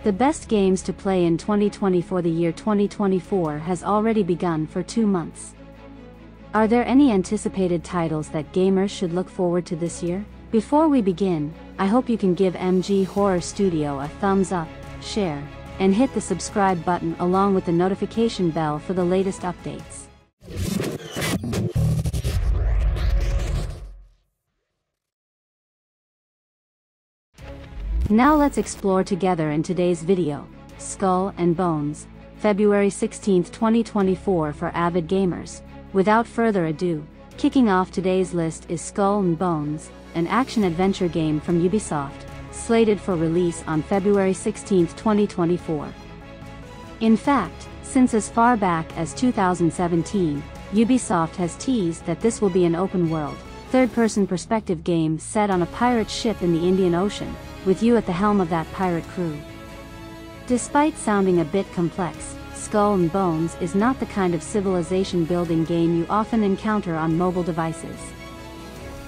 The best games to play in 2024. The year 2024 has already begun for 2 months. Are there any anticipated titles that gamers should look forward to this year? Before we begin, I hope you can give MG Horror Studio a thumbs up, share, and hit the subscribe button along with the notification bell for the latest updates. Now let's explore together in today's video, Skull and Bones, February 16, 2024 for avid gamers. Without further ado, kicking off today's list is Skull and Bones, an action-adventure game from Ubisoft, slated for release on February 16, 2024. In fact, since as far back as 2017, Ubisoft has teased that this will be an open-world, third-person perspective game set on a pirate ship in the Indian Ocean, with you at the helm of that pirate crew. Despite sounding a bit complex, Skull and Bones is not the kind of civilization-building game you often encounter on mobile devices.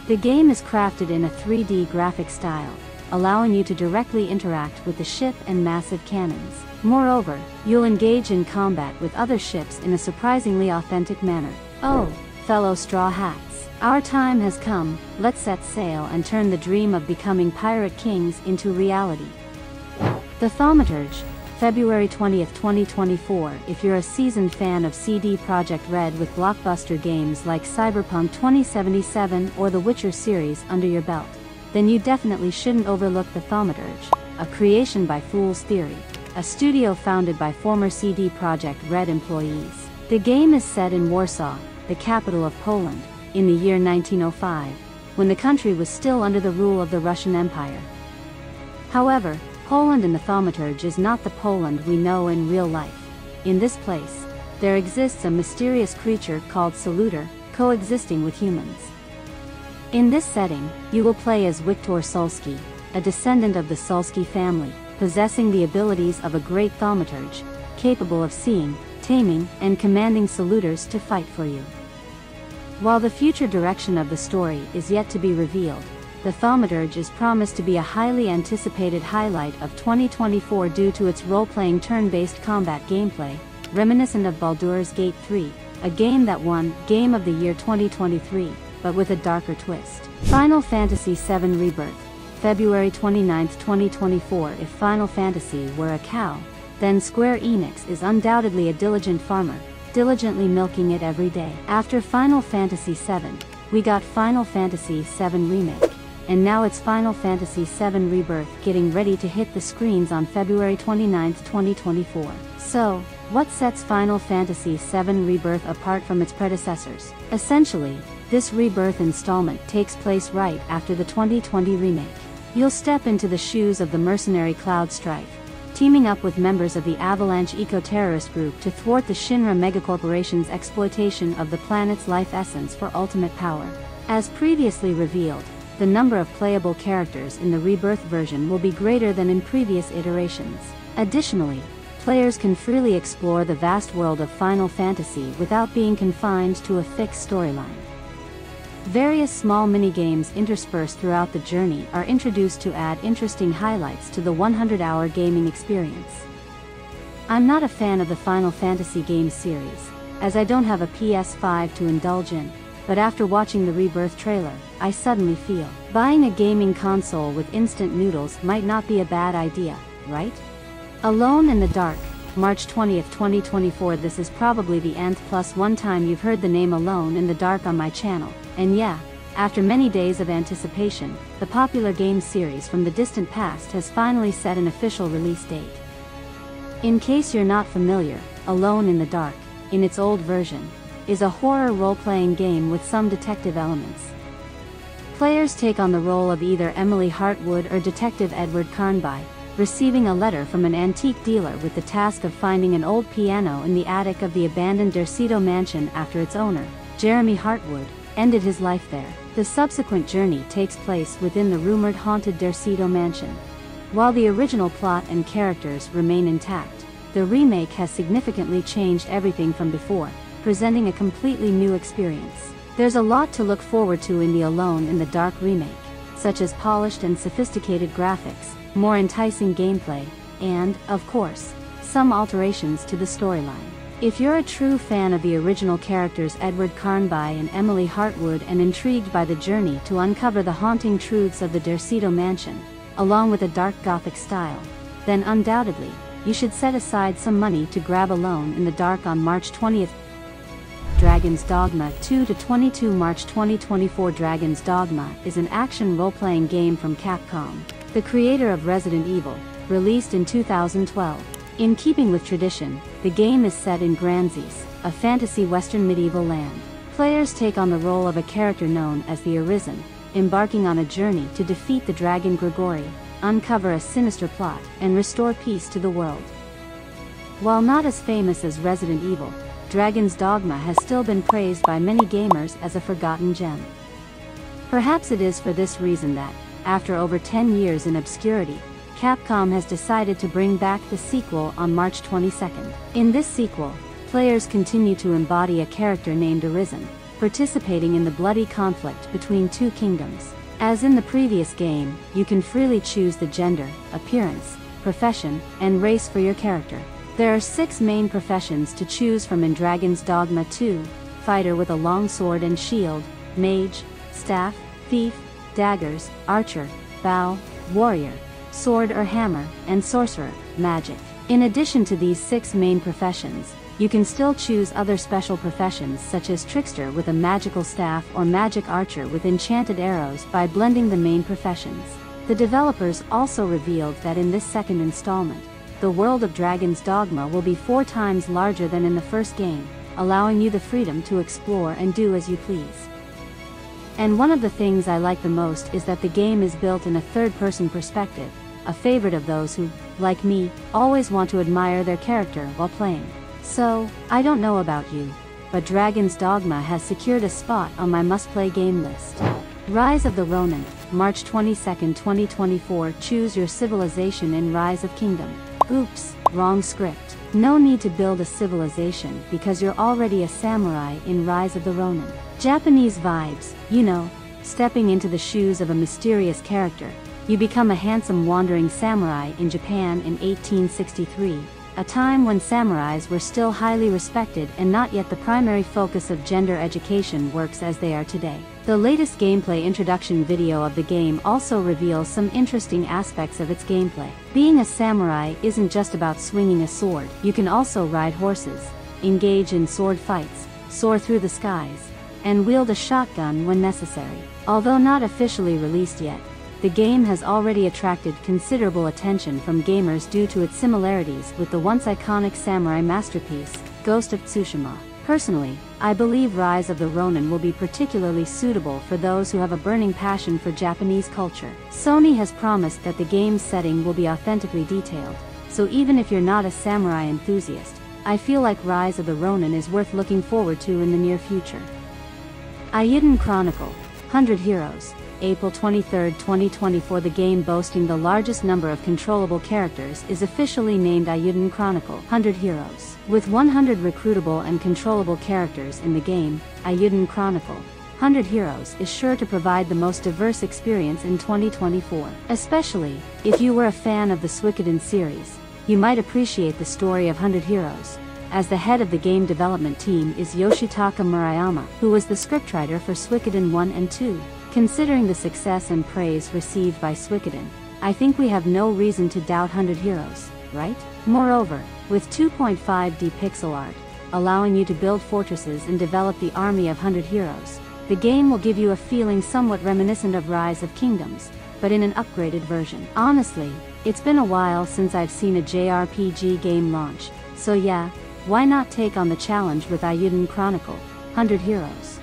The game is crafted in a 3D graphic style, allowing you to directly interact with the ship and massive cannons. Moreover, you'll engage in combat with other ships in a surprisingly authentic manner. Oh, fellow Straw Hats, our time has come. Let's set sail and turn the dream of becoming pirate kings into reality. The Thaumaturge, February 20th, 2024. If you're a seasoned fan of CD Projekt Red with blockbuster games like Cyberpunk 2077 or the Witcher series under your belt, then you definitely shouldn't overlook The Thaumaturge, a creation by Fool's Theory, a studio founded by former CD Projekt Red employees. The game is set in Warsaw, the capital of Poland, in the year 1905, when the country was still under the rule of the Russian Empire. However, Poland in the Thaumaturge is not the Poland we know in real life. In this place, there exists a mysterious creature called Saluter, coexisting with humans. In this setting, you will play as Wiktor Sulski, a descendant of the Sulski family, possessing the abilities of a great thaumaturge, capable of seeing, taming, and commanding saluters to fight for you. While the future direction of the story is yet to be revealed, the Thaumaturge is promised to be a highly anticipated highlight of 2024 due to its role-playing turn-based combat gameplay, reminiscent of Baldur's Gate 3, a game that won Game of the Year 2023, but with a darker twist. Final Fantasy VII Rebirth, February 29, 2024. If Final Fantasy were a cow, then Square Enix is undoubtedly a diligent farmer, diligently milking it every day. After Final Fantasy VII, we got Final Fantasy VII Remake, and now it's Final Fantasy VII Rebirth getting ready to hit the screens on February 29, 2024. So, what sets Final Fantasy VII Rebirth apart from its predecessors? Essentially, this Rebirth installment takes place right after the 2020 remake. You'll step into the shoes of the mercenary Cloud Strife, teaming up with members of the Avalanche eco-terrorist group to thwart the Shinra megacorporation's exploitation of the planet's life essence for ultimate power. As previously revealed, the number of playable characters in the Rebirth version will be greater than in previous iterations. Additionally, players can freely explore the vast world of Final Fantasy without being confined to a fixed storyline. Various small minigames interspersed throughout the journey are introduced to add interesting highlights to the 100-hour gaming experience. I'm not a fan of the Final Fantasy game series, as I don't have a PS5 to indulge in, but after watching the Rebirth trailer, I suddenly feel buying a gaming console with instant noodles might not be a bad idea, right? Alone in the Dark, March 20th, 2024. This is probably the nth plus one time you've heard the name Alone in the Dark on my channel, and yeah, after many days of anticipation, the popular game series from the distant past has finally set an official release date. In case you're not familiar, Alone in the Dark, in its old version, is a horror role-playing game with some detective elements. Players take on the role of either Emily Hartwood or Detective Edward Carnby, receiving a letter from an antique dealer with the task of finding an old piano in the attic of the abandoned Derceto mansion after its owner, Jeremy Hartwood, ended his life there. The subsequent journey takes place within the rumored haunted Derceto mansion. While the original plot and characters remain intact, the remake has significantly changed everything from before, presenting a completely new experience. There's a lot to look forward to in the Alone in the Dark remake, such as polished and sophisticated graphics, more enticing gameplay, and, of course, some alterations to the storyline. If you're a true fan of the original characters Edward Carnby and Emily Hartwood and intrigued by the journey to uncover the haunting truths of the Derceto mansion, along with a dark Gothic style, then undoubtedly, you should set aside some money to grab Alone in the Dark on March 20th. Dragon's Dogma 2-22 March 2024. Dragon's Dogma is an action role-playing game from Capcom, the creator of Resident Evil, released in 2012. In keeping with tradition, the game is set in Granzes, a fantasy western medieval land. Players take on the role of a character known as the Arisen, embarking on a journey to defeat the dragon Grigori, uncover a sinister plot, and restore peace to the world. While not as famous as Resident Evil, Dragon's Dogma has still been praised by many gamers as a forgotten gem. Perhaps it is for this reason that, after over 10 years in obscurity, Capcom has decided to bring back the sequel on March 22nd. In this sequel, players continue to embody a character named Arisen, participating in the bloody conflict between two kingdoms. As in the previous game, you can freely choose the gender, appearance, profession, and race for your character. There are 6 main professions to choose from in Dragon's Dogma 2: fighter with a long sword and shield, mage, staff, thief, daggers, archer, bow, warrior, sword or hammer, and sorcerer, magic. In addition to these 6 main professions, you can still choose other special professions such as trickster with a magical staff or magic archer with enchanted arrows by blending the main professions. The developers also revealed that in this second installment, the world of Dragon's Dogma will be 4 times larger than in the first game, allowing you the freedom to explore and do as you please. And one of the things I like the most is that the game is built in a third-person perspective, a favorite of those who, like me, always want to admire their character while playing. So, I don't know about you, but Dragon's Dogma has secured a spot on my must-play game list. Rise of the Ronin, March 22, 2024. Choose your civilization in Rise of Kingdom. Oops, wrong script. No need to build a civilization because you're already a samurai in Rise of the Ronin. Japanese vibes, you know, stepping into the shoes of a mysterious character. You become a handsome wandering samurai in Japan in 1863. A time when samurais were still highly respected and not yet the primary focus of gender education works as they are today. The latest gameplay introduction video of the game also reveals some interesting aspects of its gameplay. Being a samurai isn't just about swinging a sword, you can also ride horses, engage in sword fights, soar through the skies, and wield a shotgun when necessary. Although not officially released yet, the game has already attracted considerable attention from gamers due to its similarities with the once iconic samurai masterpiece, Ghost of Tsushima. Personally, I believe Rise of the Ronin will be particularly suitable for those who have a burning passion for Japanese culture. Sony has promised that the game's setting will be authentically detailed, so even if you're not a samurai enthusiast, I feel like Rise of the Ronin is worth looking forward to in the near future. Eiyuden Chronicle, 100 Heroes. April 23, 2024. The game, boasting the largest number of controllable characters, is officially named Eiyuden Chronicle 100 Heroes. With 100 recruitable and controllable characters in the game, Eiyuden Chronicle 100 Heroes is sure to provide the most diverse experience in 2024. Especially, if you were a fan of the Suikoden series, you might appreciate the story of 100 Heroes, as the head of the game development team is Yoshitaka Murayama, who was the scriptwriter for Suikoden 1 and 2. Considering the success and praise received by Suikoden, I think we have no reason to doubt 100 Heroes, right? Moreover, with 2.5D pixel art, allowing you to build fortresses and develop the army of 100 Heroes, the game will give you a feeling somewhat reminiscent of Rise of Kingdoms, but in an upgraded version. Honestly, it's been a while since I've seen a JRPG game launch, so yeah, why not take on the challenge with Eiyuden Chronicle 100 Heroes.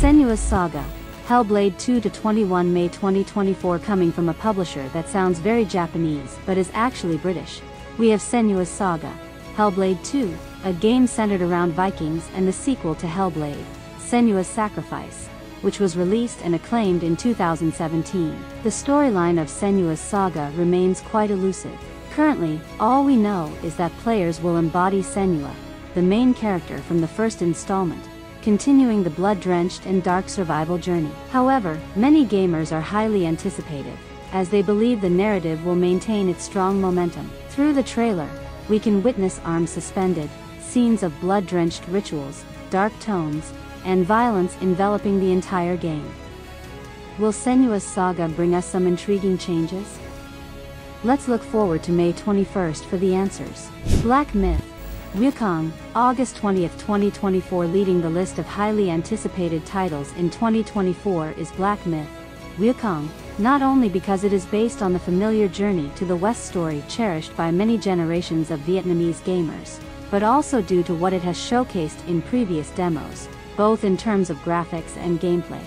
Senua's Saga, Hellblade 2-21 May 2024. Coming from a publisher that sounds very Japanese but is actually British, we have Senua's Saga, Hellblade 2, a game centered around Vikings and the sequel to Hellblade, Senua's Sacrifice, which was released and acclaimed in 2017. The storyline of Senua's Saga remains quite elusive. Currently, all we know is that players will embody Senua, the main character from the first installment, continuing the blood-drenched and dark survival journey. However, many gamers are highly anticipative, as they believe the narrative will maintain its strong momentum. Through the trailer, we can witness arms suspended, scenes of blood-drenched rituals, dark tones, and violence enveloping the entire game. Will Senua's Saga bring us some intriguing changes? Let's look forward to May 21st for the answers. Black Myth. Wukong, August 20, 2024. Leading the list of highly anticipated titles in 2024 is Black Myth. Wukong, not only because it is based on the familiar journey to the West story cherished by many generations of Vietnamese gamers, but also due to what it has showcased in previous demos, both in terms of graphics and gameplay.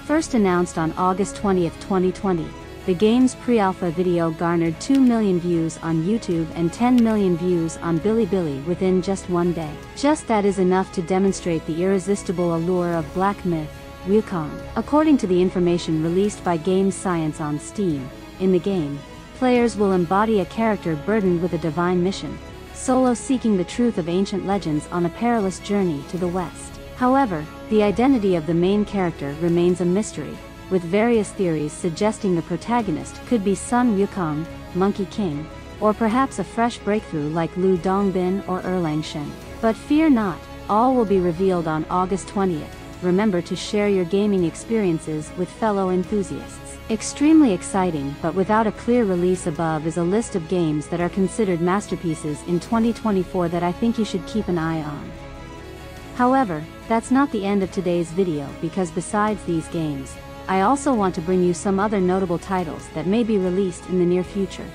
First announced on August 20, 2020, the game's pre-alpha video garnered 2 million views on YouTube and 10 million views on Bilibili within just one day. Just that is enough to demonstrate the irresistible allure of Black Myth, Wukong. According to the information released by Game Science on Steam, in the game, players will embody a character burdened with a divine mission, solo seeking the truth of ancient legends on a perilous journey to the West. However, the identity of the main character remains a mystery, with various theories suggesting the protagonist could be Sun Wukong, Monkey King, or perhaps a fresh breakthrough like Lu Dongbin or Erlang Shen. But fear not, all will be revealed on August 20th. Remember to share your gaming experiences with fellow enthusiasts. Extremely exciting, but without a clear release above, is a list of games that are considered masterpieces in 2024 that I think you should keep an eye on. However, that's not the end of today's video, because besides these games, I also want to bring you some other notable titles that may be released in the near future.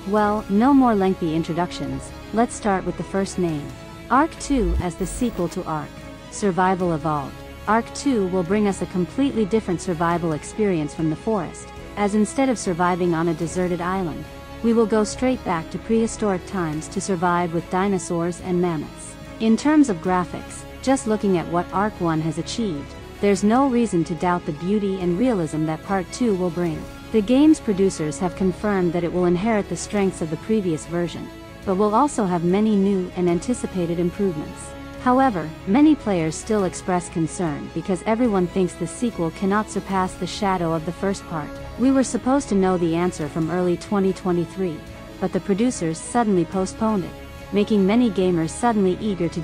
Well, no more lengthy introductions, let's start with the first name. Ark 2 as the sequel to Ark: Survival Evolved. Ark 2 will bring us a completely different survival experience from the forest, as instead of surviving on a deserted island, we will go straight back to prehistoric times to survive with dinosaurs and mammoths. In terms of graphics, just looking at what Ark 1 has achieved, there's no reason to doubt the beauty and realism that Part 2 will bring. The game's producers have confirmed that it will inherit the strengths of the previous version, but will also have many new and anticipated improvements. However, many players still express concern because everyone thinks the sequel cannot surpass the shadow of the first part. We were supposed to know the answer from early 2023, but the producers suddenly postponed it, making many gamers suddenly eager to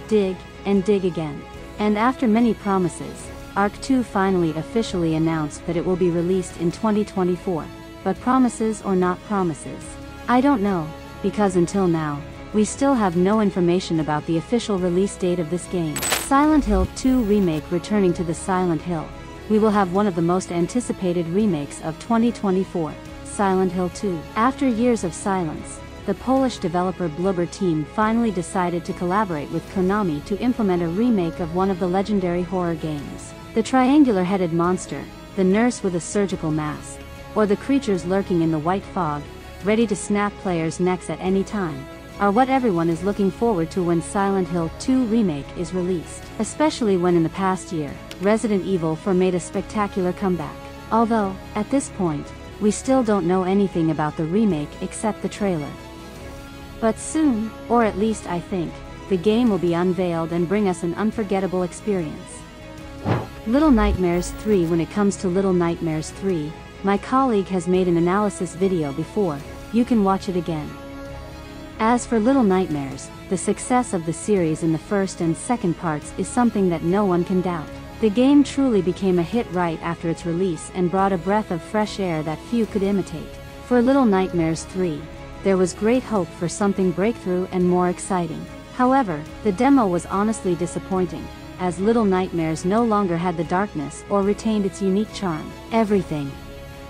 dig, and dig again. And after many promises, Ark 2 finally officially announced that it will be released in 2024, but promises or not promises? I don't know, because until now, we still have no information about the official release date of this game. Silent Hill 2 Remake. Returning to the Silent Hill, we will have one of the most anticipated remakes of 2024, Silent Hill 2. After years of silence, the Polish developer Bloober team finally decided to collaborate with Konami to implement a remake of one of the legendary horror games. The triangular-headed monster, the nurse with a surgical mask, or the creatures lurking in the white fog, ready to snap players' necks at any time, are what everyone is looking forward to when Silent Hill 2 Remake is released. Especially when in the past year, Resident Evil 4 made a spectacular comeback. Although, at this point, we still don't know anything about the remake except the trailer. But soon, or at least I think, the game will be unveiled and bring us an unforgettable experience. Little Nightmares 3. When it comes to Little Nightmares 3, my colleague has made an analysis video before, you can watch it again. As for Little Nightmares, the success of the series in the first and second parts is something that no one can doubt. The game truly became a hit right after its release and brought a breath of fresh air that few could imitate. For Little Nightmares 3, there was great hope for something breakthrough and more exciting. However, the demo was honestly disappointing, as Little Nightmares no longer had the darkness or retained its unique charm. Everything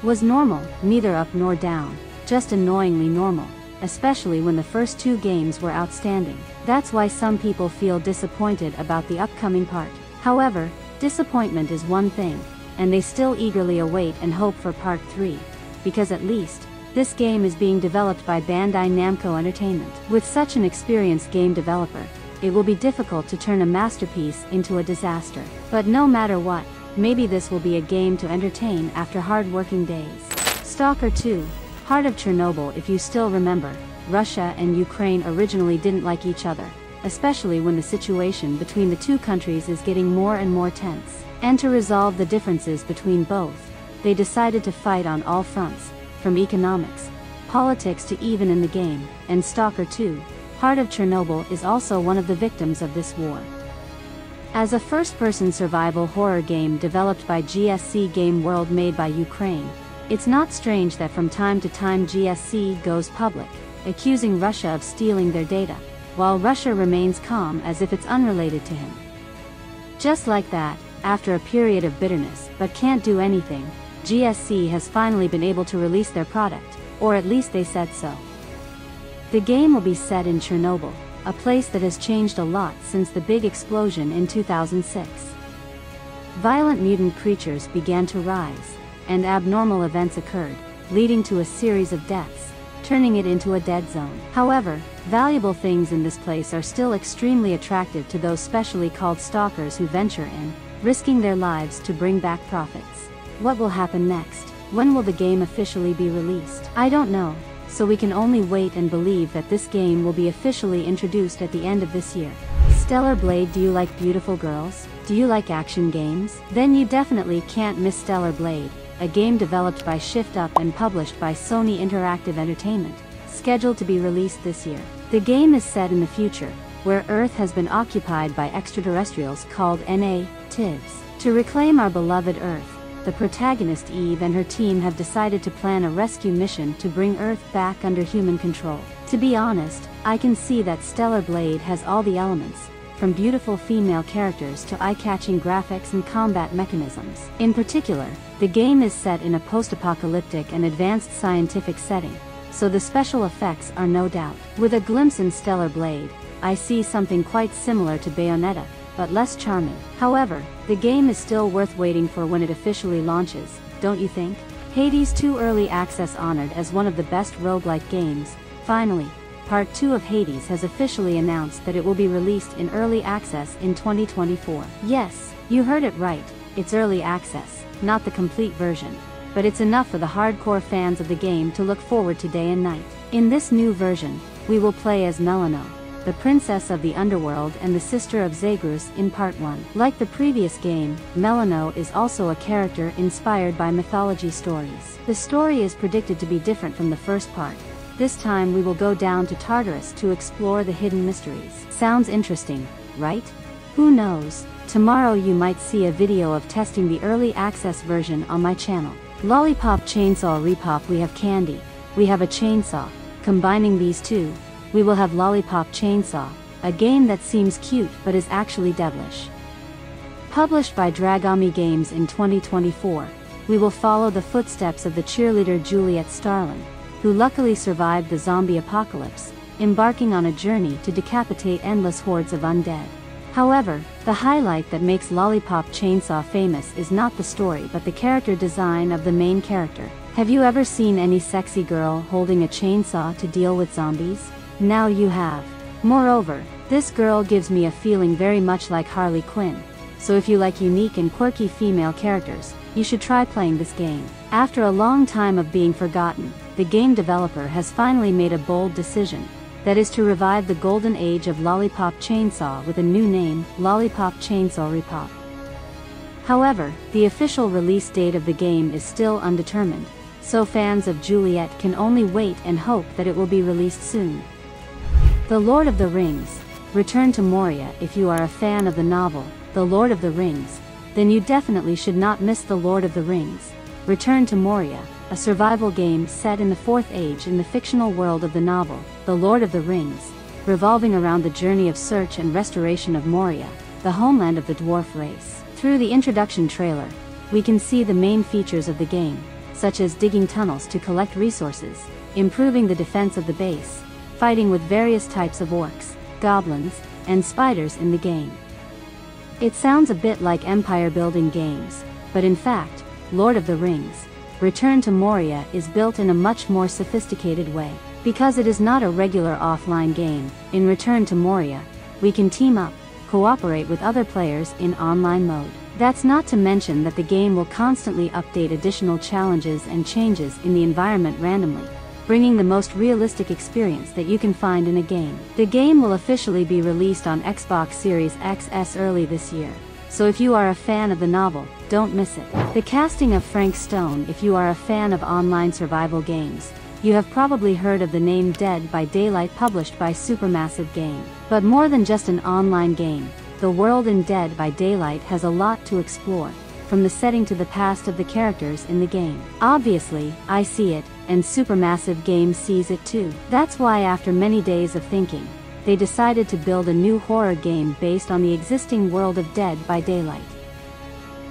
was normal, neither up nor down, just annoyingly normal, especially when the first two games were outstanding. That's why some people feel disappointed about the upcoming part. However, disappointment is one thing, and they still eagerly await and hope for Part 3, because at least, this game is being developed by Bandai Namco Entertainment. With such an experienced game developer, it will be difficult to turn a masterpiece into a disaster. But no matter what, maybe this will be a game to entertain after hard-working days. Stalker 2, Heart of Chernobyl. If you still remember, Russia and Ukraine originally didn't like each other, especially when the situation between the two countries is getting more and more tense. And to resolve the differences between both, they decided to fight on all fronts, from economics, politics to even in the game, and Stalker 2, Heart of Chernobyl is also one of the victims of this war. As a first-person survival horror game developed by GSC Game World made by Ukraine, it's not strange that from time to time GSC goes public, accusing Russia of stealing their data, while Russia remains calm as if it's unrelated to him. Just like that, after a period of bitterness but can't do anything, GSC has finally been able to release their product, or at least they said so. The game will be set in Chernobyl, a place that has changed a lot since the big explosion in 2006. Violent mutant creatures began to rise, and abnormal events occurred, leading to a series of deaths, turning it into a dead zone. However, valuable things in this place are still extremely attractive to those specially called stalkers who venture in, risking their lives to bring back profits. What will happen next? When will the game officially be released? I don't know, so we can only wait and believe that this game will be officially introduced at the end of this year. Stellar Blade. Do you like beautiful girls? Do you like action games? Then you definitely can't miss Stellar Blade, a game developed by Shift Up and published by Sony Interactive Entertainment, scheduled to be released this year. The game is set in the future, where Earth has been occupied by extraterrestrials called natives. To reclaim our beloved Earth, the protagonist Eve and her team have decided to plan a rescue mission to bring Earth back under human control. To be honest, I can see that Stellar Blade has all the elements, from beautiful female characters to eye-catching graphics and combat mechanisms. In particular, the game is set in a post-apocalyptic and advanced scientific setting, so the special effects are no doubt. With a glimpse in Stellar Blade, I see something quite similar to Bayonetta, but less charming. However, the game is still worth waiting for when it officially launches, don't you think? Hades 2 Early Access. Honored as one of the best roguelike games, finally, Part 2 of Hades has officially announced that it will be released in early access in 2024. Yes, you heard it right, it's early access, not the complete version, but it's enough for the hardcore fans of the game to look forward to day and night. In this new version, we will play as Melano, the princess of the underworld and the sister of Zagreus in Part 1. Like the previous game, Melano is also a character inspired by mythology stories. The story is predicted to be different from the first part. This time we will go down to Tartarus to explore the hidden mysteries. Sounds interesting, right? Who knows, tomorrow you might see a video of testing the early access version on my channel. Lollipop Chainsaw Repop. We have candy, we have a chainsaw. Combining these two, we will have Lollipop Chainsaw, a game that seems cute but is actually devilish. Published by Dragami Games in 2024, we will follow the footsteps of the cheerleader Juliet Starlin, who luckily survived the zombie apocalypse, embarking on a journey to decapitate endless hordes of undead. However, the highlight that makes Lollipop Chainsaw famous is not the story but the character design of the main character. Have you ever seen any sexy girl holding a chainsaw to deal with zombies? Now you have. Moreover, this girl gives me a feeling very much like Harley Quinn, so if you like unique and quirky female characters, you should try playing this game. After a long time of being forgotten, the game developer has finally made a bold decision, that is to revive the golden age of Lollipop Chainsaw with a new name, Lollipop Chainsaw Repop. However, the official release date of the game is still undetermined, so fans of Juliet can only wait and hope that it will be released soon. The Lord of the Rings, Return to Moria. If you are a fan of the novel, The Lord of the Rings, then you definitely should not miss The Lord of the Rings, Return to Moria, a survival game set in the Fourth Age in the fictional world of the novel, The Lord of the Rings, revolving around the journey of search and restoration of Moria, the homeland of the dwarf race. Through the introduction trailer, we can see the main features of the game, such as digging tunnels to collect resources, improving the defense of the base, fighting with various types of orcs, goblins, and spiders in the game. It sounds a bit like empire building games, but in fact, Lord of the Rings, Return to Moria is built in a much more sophisticated way. Because it is not a regular offline game, in Return to Moria, we can team up, cooperate with other players in online mode. That's not to mention that the game will constantly update additional challenges and changes in the environment randomly, bringing the most realistic experience that you can find in a game. The game will officially be released on Xbox Series XS early this year, so if you are a fan of the novel, don't miss it. The casting of Frank Stone. If you are a fan of online survival games, You have probably heard of the name Dead by Daylight, published by Supermassive Game. But more than just an online game, the world in Dead by Daylight has a lot to explore, from the setting to the past of the characters in the game. Obviously, I see it, and Supermassive Game sees it too. That's why after many days of thinking, they decided to build a new horror game based on the existing world of Dead by Daylight.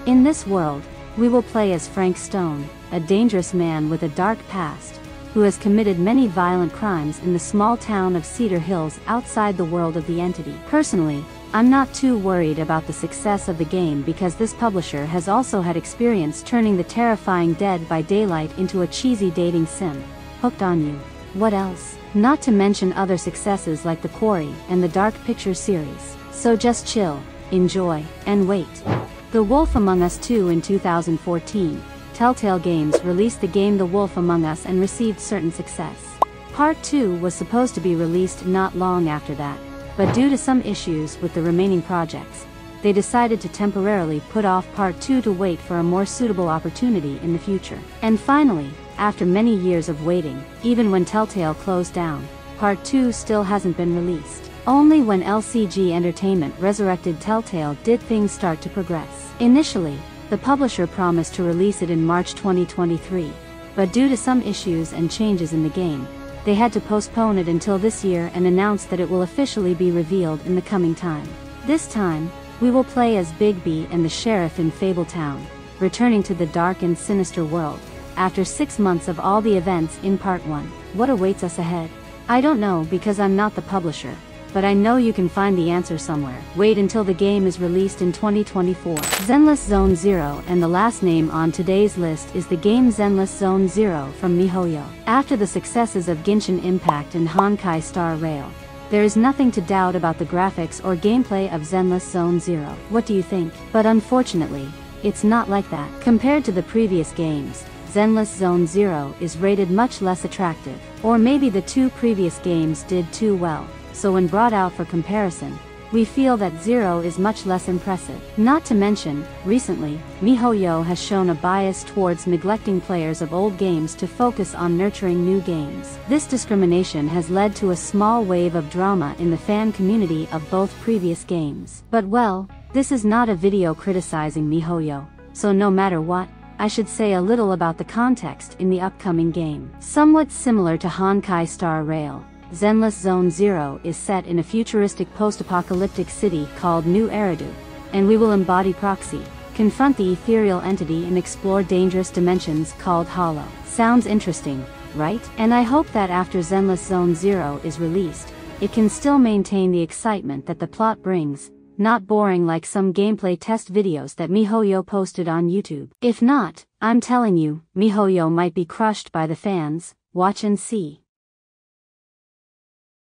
In this world, we will play as Frank Stone, a dangerous man with a dark past, who has committed many violent crimes in the small town of Cedar Hills outside the world of the entity. Personally, I'm not too worried about the success of the game because this publisher has also had experience turning the terrifying Dead by Daylight into a cheesy dating sim. Hooked on You. What else? Not to mention other successes like The Quarry and the Dark Pictures series. So just chill, enjoy, and wait. The Wolf Among Us 2. In 2014, Telltale Games released the game The Wolf Among Us and received certain success. Part 2 was supposed to be released not long after that, but due to some issues with the remaining projects, they decided to temporarily put off Part 2 to wait for a more suitable opportunity in the future. And finally, after many years of waiting, even when Telltale closed down, Part 2 still hasn't been released. Only when LCG Entertainment resurrected Telltale did things start to progress. Initially, the publisher promised to release it in March 2023, but due to some issues and changes in the game, they had to postpone it until this year and announced that it will officially be revealed in the coming time. This time, we will play as Bigby and the sheriff in Fabletown, returning to the dark and sinister world, after 6 months of all the events in Part 1. What awaits us ahead? I don't know because I'm not the publisher, but I know you can find the answer somewhere. Wait until the game is released in 2024. Zenless Zone Zero, and the last name on today's list is the game Zenless Zone Zero from MiHoYo. After the successes of Genshin Impact and Honkai Star Rail, there is nothing to doubt about the graphics or gameplay of Zenless Zone Zero. What do you think? But unfortunately, it's not like that. Compared to the previous games, Zenless Zone Zero is rated much less attractive. Or maybe the 2 previous games did too well, so when brought out for comparison, we feel that Zero is much less impressive. Not to mention, recently, MiHoYo has shown a bias towards neglecting players of old games to focus on nurturing new games. This discrimination has led to a small wave of drama in the fan community of both previous games. But well, this is not a video criticizing MiHoYo, so no matter what, I should say a little about the context in the upcoming game. Somewhat similar to Honkai Star Rail, Zenless Zone Zero is set in a futuristic post-apocalyptic city called New Eridu, and we will embody Proxy, confront the ethereal entity and explore dangerous dimensions called Hollow. Sounds interesting, right? And I hope that after Zenless Zone Zero is released, it can still maintain the excitement that the plot brings, not boring like some gameplay test videos that MiHoYo posted on YouTube. If not, I'm telling you, MiHoYo might be crushed by the fans. Watch and see.